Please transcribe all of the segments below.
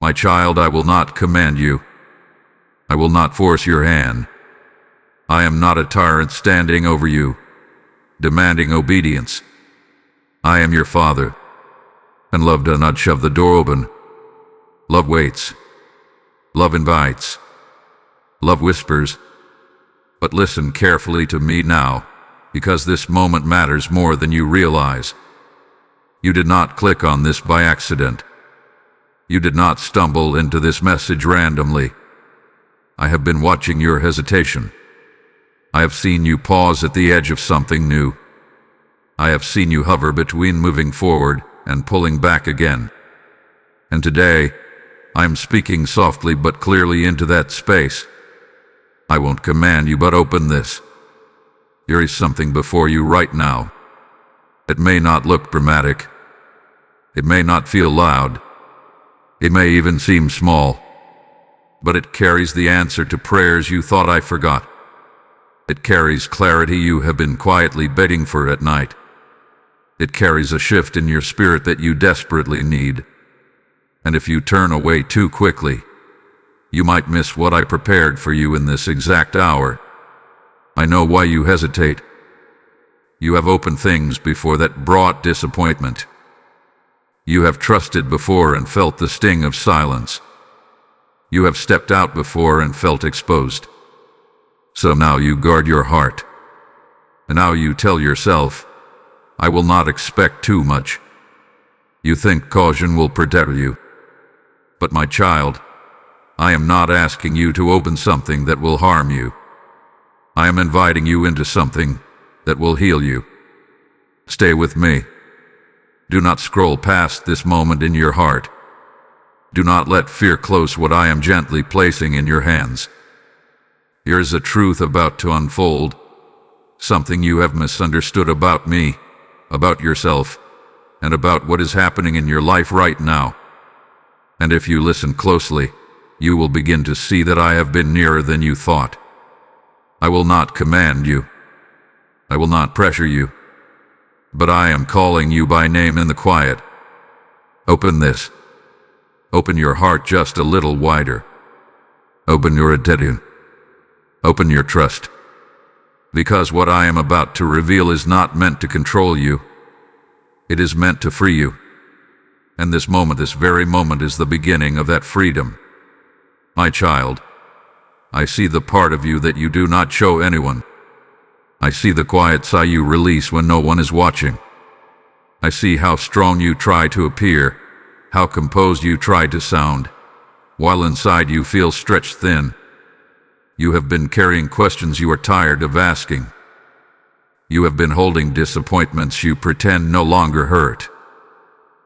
My child, I will not command you. I will not force your hand. I am not a tyrant standing over you, demanding obedience. I am your father, and love does not shove the door open. Love waits. Love invites. Love whispers. But listen carefully to me now, because this moment matters more than you realize. You did not click on this by accident. You did not stumble into this message randomly. I have been watching your hesitation. I have seen you pause at the edge of something new. I have seen you hover between moving forward and pulling back again. And today, I am speaking softly but clearly into that space. I won't command you, but open this. There is something before you right now. It may not look dramatic. It may not feel loud. It may even seem small. But it carries the answer to prayers you thought I forgot. It carries clarity you have been quietly begging for at night. It carries a shift in your spirit that you desperately need. And if you turn away too quickly, you might miss what I prepared for you in this exact hour. I know why you hesitate. You have opened things before that brought disappointment. You have trusted before and felt the sting of silence. You have stepped out before and felt exposed. So now you guard your heart. And now you tell yourself, I will not expect too much. You think caution will protect you. But my child, I am not asking you to open something that will harm you. I am inviting you into something that will heal you. Stay with me. Do not scroll past this moment in your heart. Do not let fear close what I am gently placing in your hands. Here is a truth about to unfold, something you have misunderstood about me, about yourself, and about what is happening in your life right now. And if you listen closely, you will begin to see that I have been nearer than you thought. I will not command you. I will not pressure you. But I am calling you by name in the quiet. Open this. Open your heart just a little wider. Open your attention. Open your trust. Because what I am about to reveal is not meant to control you. It is meant to free you. And this moment, this very moment, is the beginning of that freedom. My child, I see the part of you that you do not show anyone. I see the quiet sigh you release when no one is watching. I see how strong you try to appear, how composed you try to sound, while inside you feel stretched thin. You have been carrying questions you are tired of asking. You have been holding disappointments you pretend no longer hurt.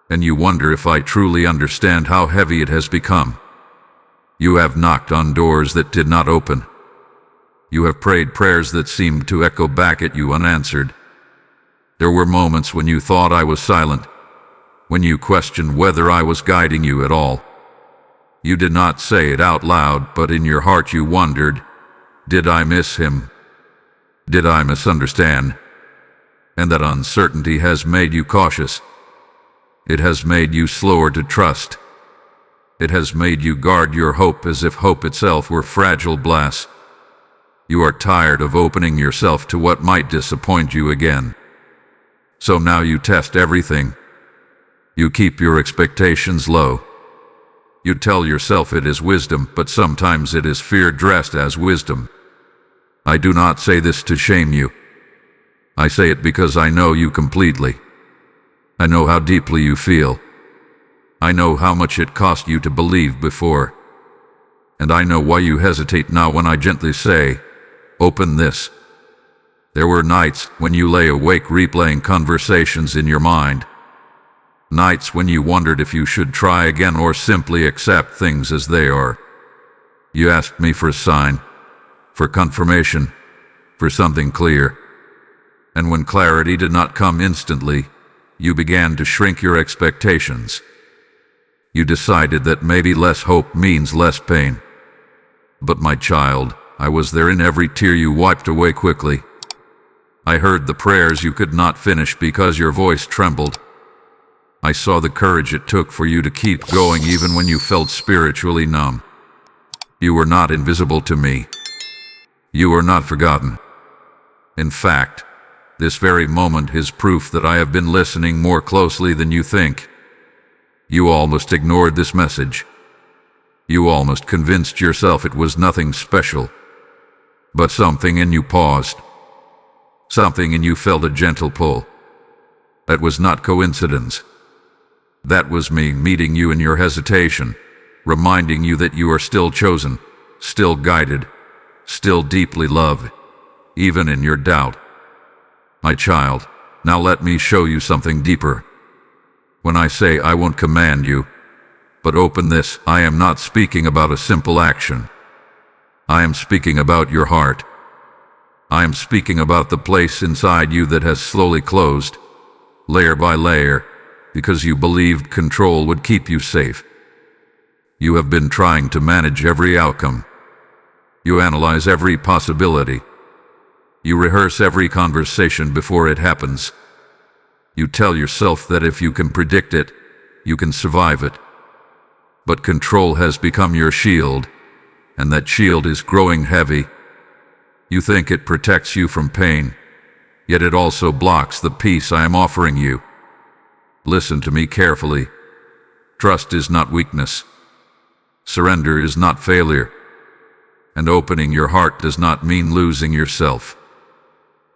And you wonder if I truly understand how heavy it has become. You have knocked on doors that did not open. You have prayed prayers that seemed to echo back at you unanswered. There were moments when you thought I was silent, when you questioned whether I was guiding you at all. You did not say it out loud, but in your heart you wondered, did I miss him? Did I misunderstand? And that uncertainty has made you cautious. It has made you slower to trust. It has made you guard your hope as if hope itself were fragile glass. You are tired of opening yourself to what might disappoint you again. So now you test everything. You keep your expectations low. You tell yourself it is wisdom, but sometimes it is fear dressed as wisdom. I do not say this to shame you. I say it because I know you completely. I know how deeply you feel. I know how much it cost you to believe before. And I know why you hesitate now when I gently say, open this. There were nights when you lay awake replaying conversations in your mind. Nights when you wondered if you should try again or simply accept things as they are. You asked me for a sign, for confirmation, for something clear. And when clarity did not come instantly, you began to shrink your expectations. You decided that maybe less hope means less pain. But my child, I was there in every tear you wiped away quickly. I heard the prayers you could not finish because your voice trembled. I saw the courage it took for you to keep going even when you felt spiritually numb. You were not invisible to me. You are not forgotten. In fact, this very moment is proof that I have been listening more closely than you think. You almost ignored this message. You almost convinced yourself it was nothing special. But something in you paused. Something in you felt a gentle pull. That was not coincidence. That was me meeting you in your hesitation, reminding you that you are still chosen, still guided, still deeply loved, even in your doubt. My child, now let me show you something deeper. When I say I won't command you, but open this, I am not speaking about a simple action. I am speaking about your heart. I am speaking about the place inside you that has slowly closed, layer by layer, because you believed control would keep you safe. You have been trying to manage every outcome. You analyze every possibility. You rehearse every conversation before it happens. You tell yourself that if you can predict it, you can survive it. But control has become your shield, and that shield is growing heavy. You think it protects you from pain, yet it also blocks the peace I am offering you. Listen to me carefully. Trust is not weakness. Surrender is not failure. And opening your heart does not mean losing yourself.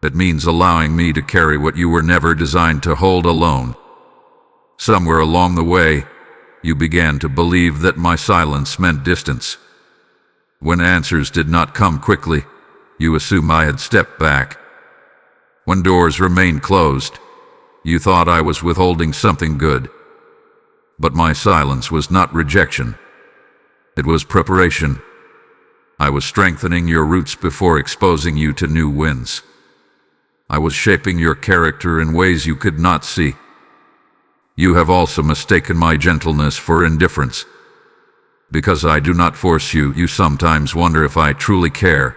It means allowing me to carry what you were never designed to hold alone. Somewhere along the way, you began to believe that my silence meant distance. When answers did not come quickly, you assumed I had stepped back. When doors remained closed, you thought I was withholding something good. But my silence was not rejection. It was preparation. I was strengthening your roots before exposing you to new winds. I was shaping your character in ways you could not see. You have also mistaken my gentleness for indifference. Because I do not force you, you sometimes wonder if I truly care.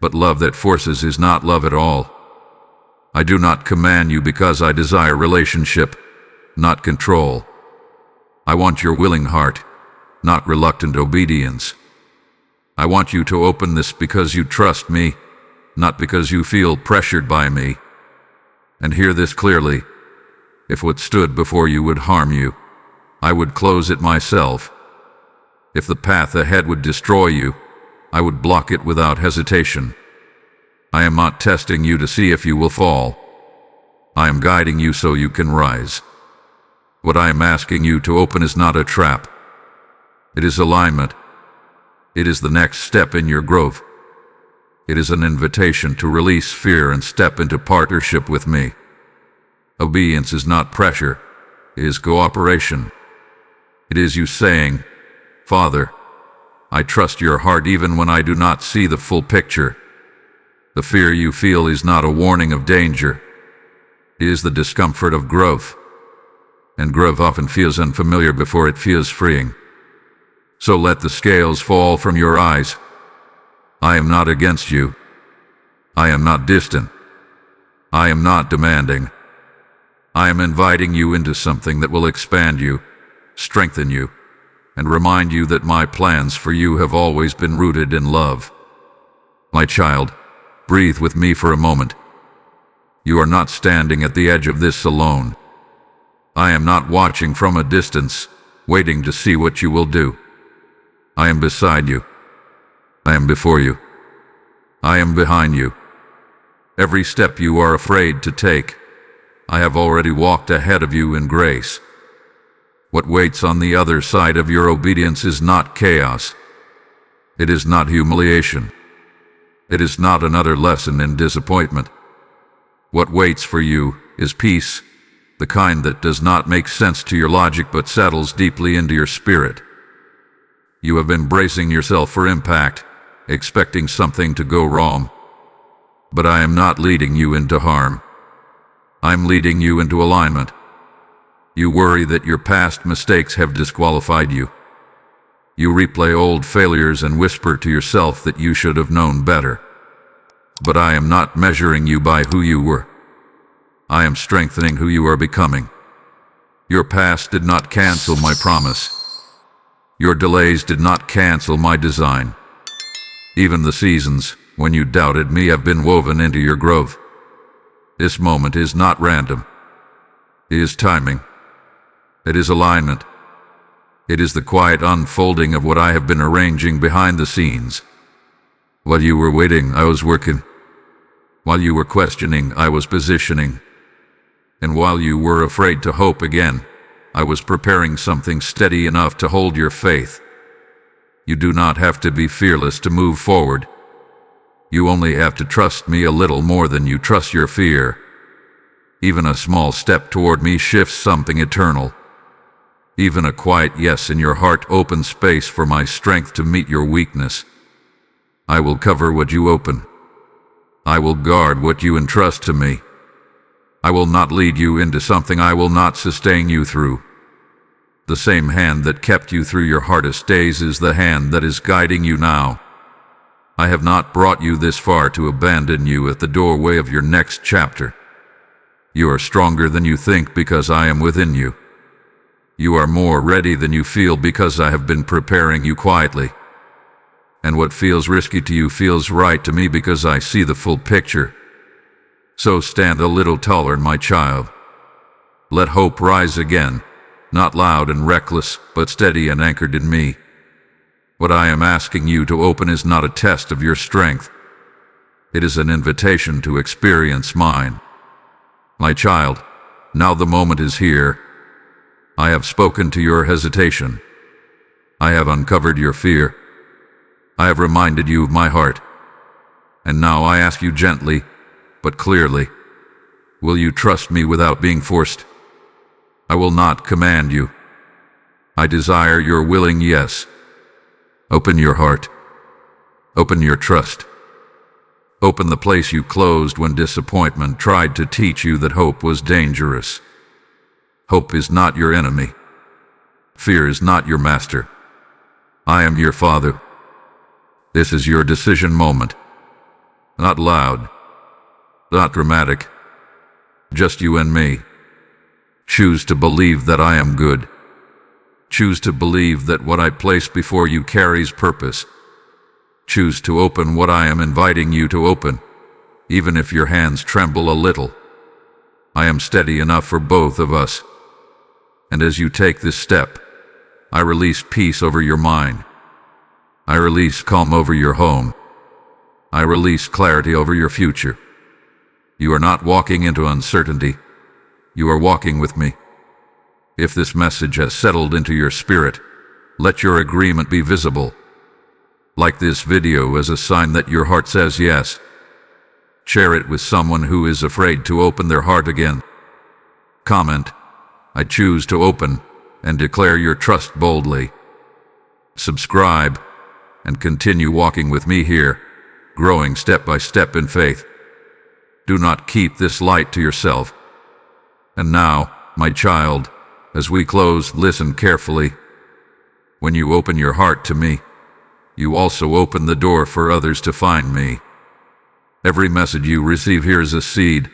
But love that forces is not love at all. I do not command you because I desire relationship, not control. I want your willing heart, not reluctant obedience. I want you to open this because you trust me, not because you feel pressured by me. And hear this clearly. If what stood before you would harm you, I would close it myself. If the path ahead would destroy you, I would block it without hesitation. I am not testing you to see if you will fall. I am guiding you so you can rise. What I am asking you to open is not a trap. It is alignment. It is the next step in your growth. It is an invitation to release fear and step into partnership with me. Obedience is not pressure. It is cooperation. It is you saying, Father, I trust your heart even when I do not see the full picture. The fear you feel is not a warning of danger. It is the discomfort of growth. And growth often feels unfamiliar before it feels freeing. So let the scales fall from your eyes. I am not against you. I am not distant. I am not demanding. I am inviting you into something that will expand you, strengthen you, and remind you that my plans for you have always been rooted in love. My child, breathe with me for a moment. You are not standing at the edge of this alone. I am not watching from a distance, waiting to see what you will do. I am beside you. I am before you. I am behind you. Every step you are afraid to take, I have already walked ahead of you in grace. What waits on the other side of your obedience is not chaos. It is not humiliation. It is not another lesson in disappointment. What waits for you is peace, the kind that does not make sense to your logic but settles deeply into your spirit. You have been bracing yourself for impact, expecting something to go wrong. But I am not leading you into harm. I'm leading you into alignment. You worry that your past mistakes have disqualified you. You replay old failures and whisper to yourself that you should have known better. But I am not measuring you by who you were. I am strengthening who you are becoming. Your past did not cancel my promise. Your delays did not cancel my design. Even the seasons when you doubted me have been woven into your growth. This moment is not random. It is timing. It is alignment. It is the quiet unfolding of what I have been arranging behind the scenes. While you were waiting, I was working. While you were questioning, I was positioning. And while you were afraid to hope again, I was preparing something steady enough to hold your faith. You do not have to be fearless to move forward. You only have to trust me a little more than you trust your fear. Even a small step toward me shifts something eternal. Even a quiet yes in your heart opens space for my strength to meet your weakness. I will cover what you open. I will guard what you entrust to me. I will not lead you into something I will not sustain you through. The same hand that kept you through your hardest days is the hand that is guiding you now. I have not brought you this far to abandon you at the doorway of your next chapter. You are stronger than you think because I am within you. You are more ready than you feel because I have been preparing you quietly. And what feels risky to you feels right to me because I see the full picture. So stand a little taller, my child. Let hope rise again, not loud and reckless, but steady and anchored in me. What I am asking you to open is not a test of your strength. It is an invitation to experience mine. My child, now the moment is here. I have spoken to your hesitation. I have uncovered your fear. I have reminded you of my heart. And now I ask you gently, but clearly, will you trust me without being forced? I will not command you. I desire your willing yes. Open your heart. Open your trust. Open the place you closed when disappointment tried to teach you that hope was dangerous. Hope is not your enemy. Fear is not your master. I am your father. This is your decision moment. Not loud. Not dramatic. Just you and me. Choose to believe that I am good. Choose to believe that what I place before you carries purpose. Choose to open what I am inviting you to open, even if your hands tremble a little. I am steady enough for both of us. And as you take this step, I release peace over your mind. I release calm over your home. I release clarity over your future. You are not walking into uncertainty. You are walking with me. If this message has settled into your spirit, let your agreement be visible. Like this video as a sign that your heart says yes. Share it with someone who is afraid to open their heart again. Comment, I choose to open, and declare your trust boldly. Subscribe, and continue walking with me here, growing step by step in faith. Do not keep this light to yourself. And now, my child, as we close, listen carefully. When you open your heart to me, you also open the door for others to find me. Every message you receive here is a seed,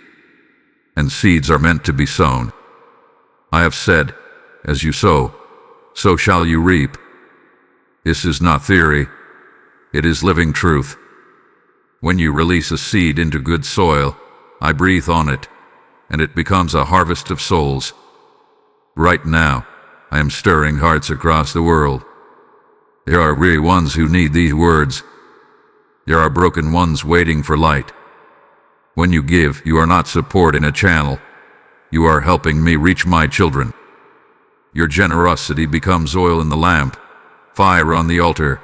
and seeds are meant to be sown. I have said, as you sow, so shall you reap. This is not theory, it is living truth. When you release a seed into good soil, I breathe on it, and it becomes a harvest of souls. Right now, I am stirring hearts across the world. There are weary ones who need these words. There are broken ones waiting for light. When you give, you are not supporting a channel. You are helping me reach my children. Your generosity becomes oil in the lamp, fire on the altar,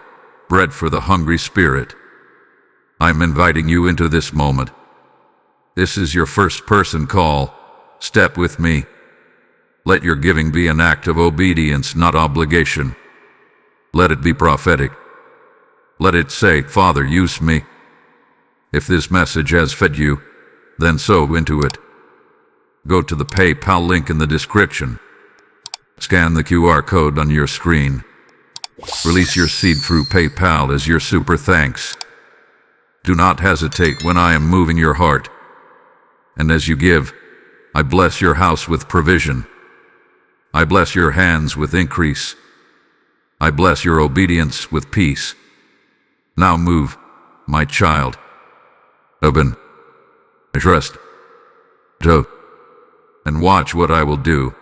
bread for the hungry spirit. I'm inviting you into this moment. This is your first-person call. Step with me. Let your giving be an act of obedience, not obligation. Let it be prophetic. Let it say, Father, use me. If this message has fed you, then sow into it. Go to the PayPal link in the description. Scan the QR code on your screen. Release your seed through PayPal as your super thanks. Do not hesitate when I am moving your heart. And as you give, I bless your house with provision. I bless your hands with increase. I bless your obedience with peace. Now move, my child. Open, trust, and watch what I will do.